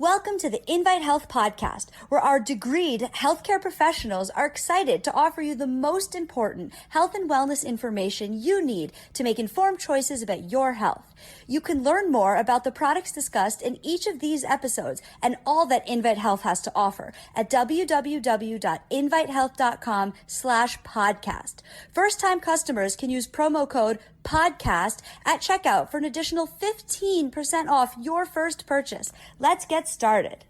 Welcome to the Invite Health podcast, where our degreed healthcare professionals are excited to offer you the most important health and wellness information you need to make informed choices about your health. You can learn more about the products discussed in each of these episodes and all that Invite Health has to offer at www.invitehealth.com/podcast. First-time customers can use promo code podcast at checkout for an additional 15% off your first purchase. Let's get started.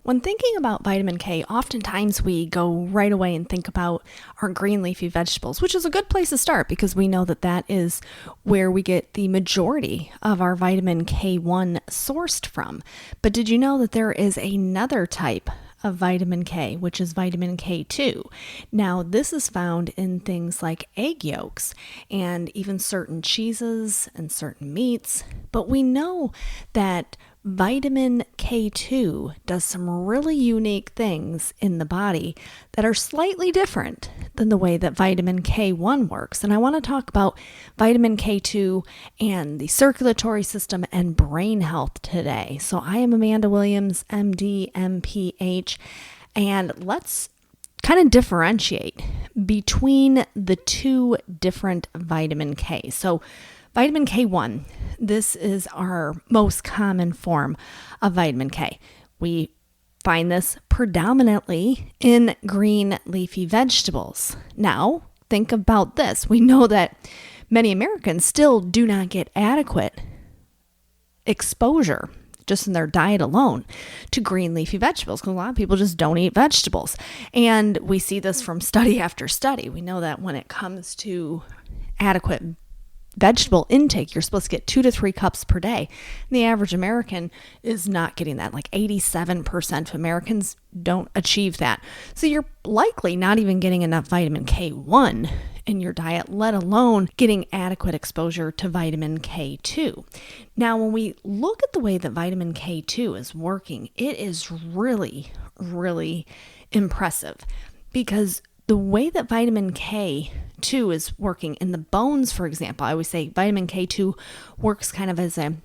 When thinking about vitamin K, oftentimes we go right away and think about our green leafy vegetables, which is a good place to start because we know that that is where we get the majority of our vitamin K1 sourced from. But did you know that there is another type of vitamin K, which is vitamin K2. Now, this is found in things like egg yolks and even certain cheeses and certain meats, but we know that vitamin K2 does some really unique things in the body that are slightly different than the way that vitamin K1 works. And I want to talk about vitamin K2 and the circulatory system and brain health today. So I am Amanda Williams, MD, MPH, and let's kind of differentiate between the two different vitamin K. So vitamin K1, this is our most common form of vitamin K. We find this predominantly in green leafy vegetables. Now, think about this. We know that many Americans still do not get adequate exposure just in their diet alone to green leafy vegetables because a lot of people just don't eat vegetables. And we see this from study after study. We know that when it comes to adequate vegetable intake, you're supposed to get 2 to 3 cups per day. And the average American is not getting that. Like 87% of Americans don't achieve that. So you're likely not even getting enough vitamin K1 in your diet, let alone getting adequate exposure to vitamin K2. Now, when we look at the way that vitamin K2 is working, it is really, really impressive because the way that vitamin K2 is working in the bones, for example, I always say vitamin K2 works kind of as a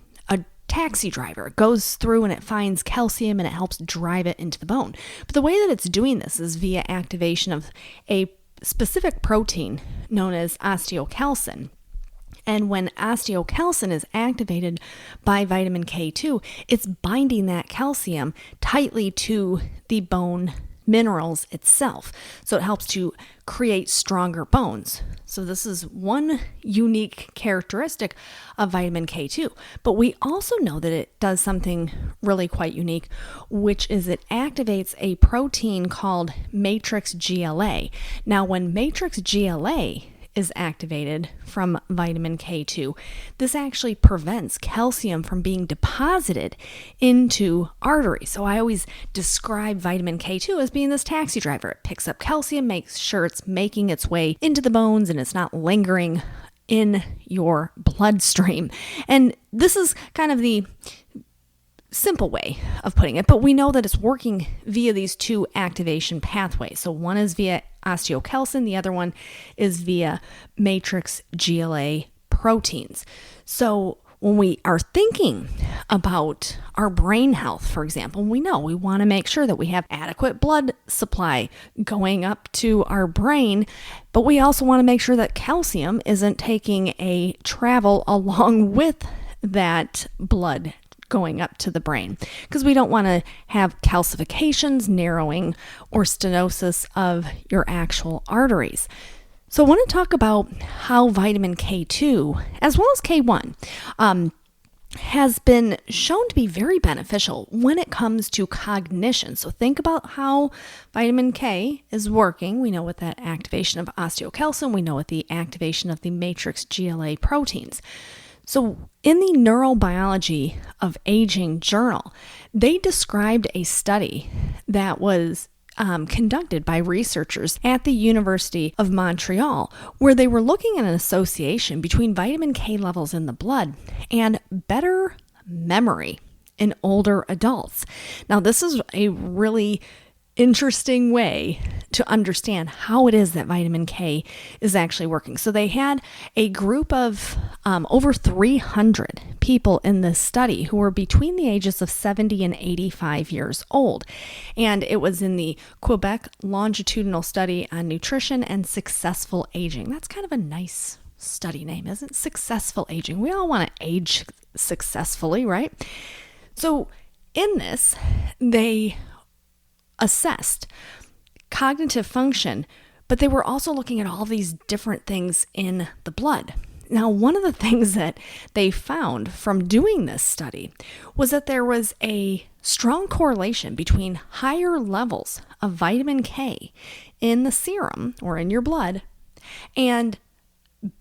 taxi driver. It goes through and it finds calcium and it helps drive it into the bone. But the way that it's doing this is via activation of a specific protein known as osteocalcin. And when osteocalcin is activated by vitamin K2, it's binding that calcium tightly to the bone minerals itself. So it helps to create stronger bones. So this is one unique characteristic of vitamin K2. But we also know that it does something really quite unique, which is it activates a protein called matrix GLA. Now, when matrix GLA is activated from vitamin K2, this actually prevents calcium from being deposited into arteries. So I always describe vitamin K2 as being this taxi driver. It picks up calcium, makes sure it's making its way into the bones and it's not lingering in your bloodstream. And this is kind of the simple way of putting it, but we know that it's working via these two activation pathways. So one is via osteocalcin, the other one is via matrix GLA proteins. So when we are thinking about our brain health, for example, we know we want to make sure that we have adequate blood supply going up to our brain, but we also want to make sure that calcium isn't taking a travel along with that blood going up to the brain, because we don't want to have calcifications, narrowing, or stenosis of your actual arteries. So I want to talk about how vitamin K2, as well as K1, has been shown to be very beneficial when it comes to cognition. So think about how vitamin K is working. We know with that activation of osteocalcin, we know with the activation of the matrix GLA proteins. So in the Neurobiology of Aging journal, they described a study that was conducted by researchers at the University of Montreal, where they were looking at an association between vitamin K levels in the blood and better memory in older adults. Now, this is a really interesting way to understand how it is that vitamin K is actually working. So they had a group of over 300 people in this study who were between the ages of 70 and 85 years old. And it was in the Quebec Longitudinal Study on Nutrition and Successful Aging. That's kind of a nice study name, isn't it? Successful aging. We all want to age successfully, right? So in this, they assessed cognitive function, but they were also looking at all these different things in the blood. Now, one of the things that they found from doing this study was that there was a strong correlation between higher levels of vitamin K in the serum or in your blood and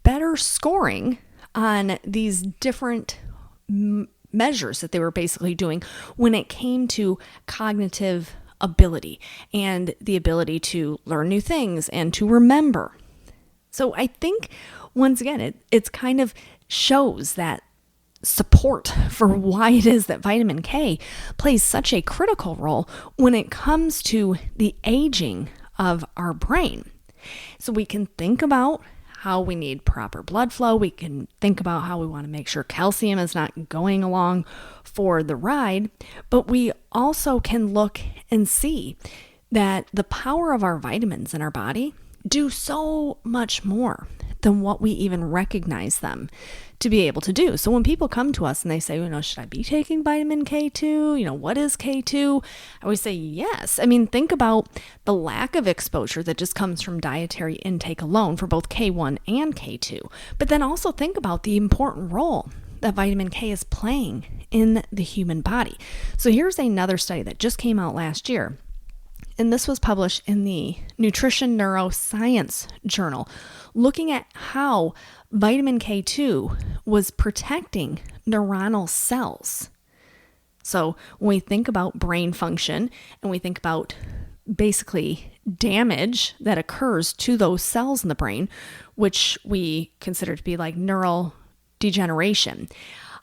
better scoring on these different measures that they were basically doing when it came to cognitive ability and the ability to learn new things and to remember. So I think, once again, it's kind of shows that support for why it is that vitamin K plays such a critical role when it comes to the aging of our brain. So we can think about how we need proper blood flow. We can think about how we want to make sure calcium is not going along for the ride, but we also can look and see that the power of our vitamins in our body do so much more than what we even recognize them to be able to do. So when people come to us and they say, should I be taking vitamin K2? What is K2? I always say yes. I mean, think about the lack of exposure that just comes from dietary intake alone for both K1 and K2. But then also think about the important role that vitamin K is playing in the human body. So here's another study that just came out last year. And this was published in the Nutrition Neuroscience Journal, looking at how vitamin K2 was protecting neuronal cells. So when we think about brain function and we think about basically damage that occurs to those cells in the brain, which we consider to be like neural degeneration,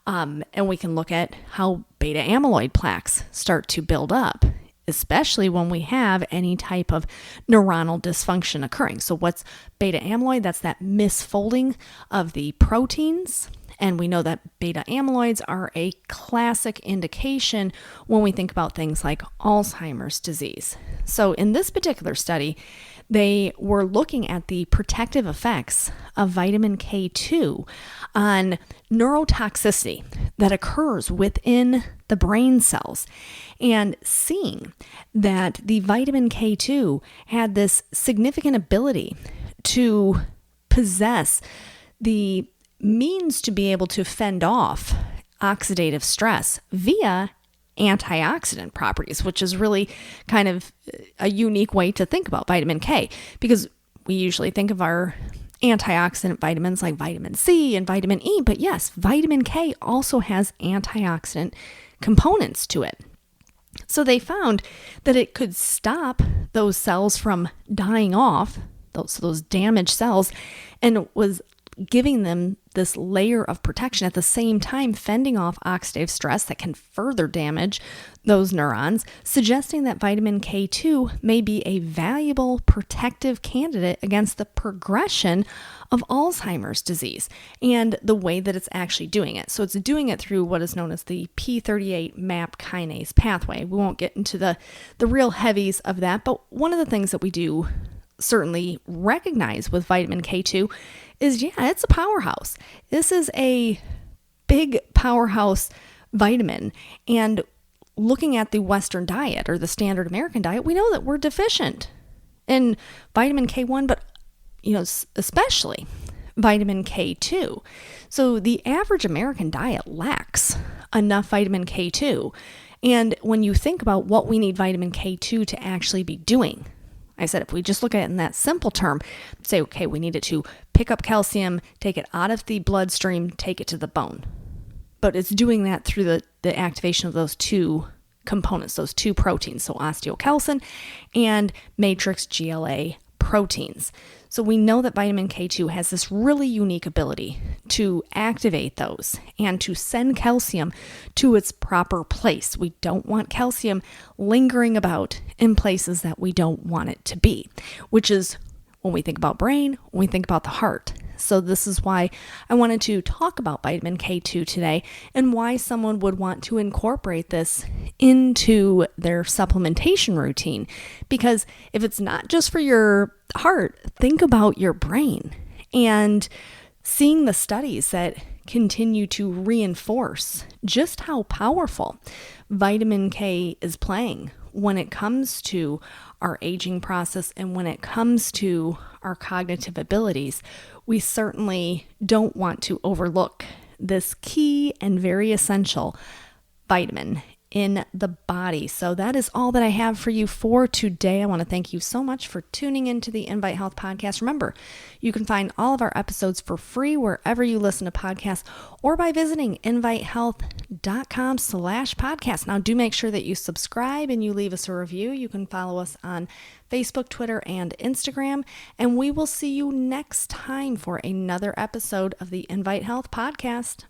and we can look at how beta amyloid plaques start to build up, especially when we have any type of neuronal dysfunction occurring. So what's beta amyloid? That's that misfolding of the proteins. And we know that beta amyloids are a classic indication when we think about things like Alzheimer's disease. So in this particular study, they were looking at the protective effects of vitamin K2 on neurotoxicity that occurs within the brain cells, and seeing that the vitamin K2 had this significant ability to possess the means to be able to fend off oxidative stress via antioxidant properties, which is really kind of a unique way to think about vitamin K, because we usually think of our antioxidant vitamins like vitamin C and vitamin E, but yes, vitamin K also has antioxidant components to it. So they found that it could stop those cells from dying off, those damaged cells, and was giving them this layer of protection at the same time, fending off oxidative stress that can further damage those neurons, suggesting that vitamin K2 may be a valuable protective candidate against the progression of Alzheimer's disease and the way that it's actually doing it. So it's doing it through what is known as the P38 MAP kinase pathway. We won't get into the real heavies of that, but one of the things that we do certainly recognize with vitamin K2 is, it's a powerhouse. This is a big powerhouse vitamin. And looking at the Western diet or the standard American diet, we know that we're deficient in vitamin K1, but especially vitamin K2. So the average American diet lacks enough vitamin K2. And when you think about what we need vitamin K2 to actually be doing, I said, if we just look at it in that simple term, say, okay, we need it to pick up calcium, take it out of the bloodstream, take it to the bone. But it's doing that through the activation of those two components, those two proteins, so osteocalcin and matrix GLA proteins. So we know that vitamin K2 has this really unique ability to activate those and to send calcium to its proper place. We don't want calcium lingering about in places that we don't want it to be, which is when we think about brain, when we think about the heart. So this is why I wanted to talk about vitamin K2 today and why someone would want to incorporate this into their supplementation routine. Because if it's not just for your heart, think about your brain and seeing the studies that continue to reinforce just how powerful vitamin K is playing when it comes to our aging process and when it comes to our cognitive abilities. We certainly don't want to overlook this key and very essential vitamin in the body. So that is all that I have for you for today. I want to thank you so much for tuning into the Invite Health podcast. Remember, you can find all of our episodes for free wherever you listen to podcasts or by visiting invitehealth.com/podcast. Now do make sure that you subscribe and you leave us a review. You can follow us on Facebook, Twitter, and Instagram, and we will see you next time for another episode of the Invite Health podcast.